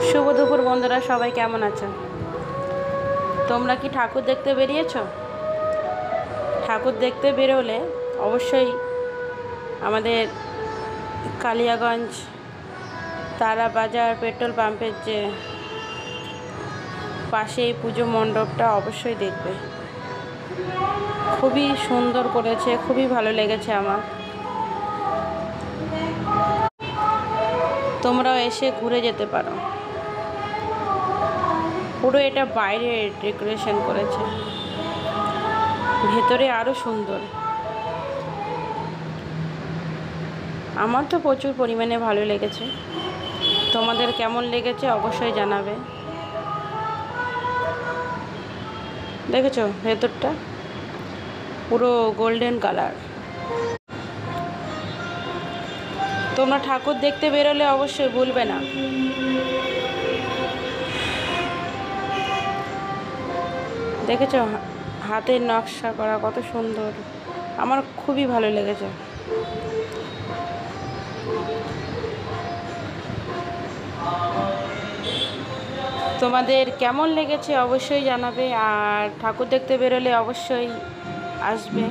শুভ দুপুর বন্ধুরা, সবাই কেমন আছো? তোমরা কি ঠাকুর দেখতে বেরিয়েছো? ঠাকুর দেখতে বেরোলে অবশ্যই আমাদের কালিয়াগঞ্জ তারা বাজার পেট্রোল পাম্পের যে পাশেই পুজো মণ্ডপটা অবশ্যই দেখবে। খুবই সুন্দর করেছে, খুবই ভালো লেগেছে আমার। তোমরাও এসে ঘুরে যেতে পারো। পুরো এটা বাইরে ডেকোরেশন করেছে, ভেতরে আরও সুন্দর। আমার তো প্রচুর পরিমাণে ভালো লেগেছে। তোমাদের কেমন লেগেছে অবশ্যই জানাবে। দেখেছো ভেতরটা পুরো গোল্ডেন কালার। তোমরা ঠাকুর দেখতে বেরোলে অবশ্যই ভুলবে না। দেখেছো হাতের নকশা করা কত সুন্দর, আমার খুবই ভালো লেগেছে। তোমাদের কেমন লেগেছে অবশ্যই জানাবে, আর ঠাকুর দেখতে বেরোলে অবশ্যই আসবে।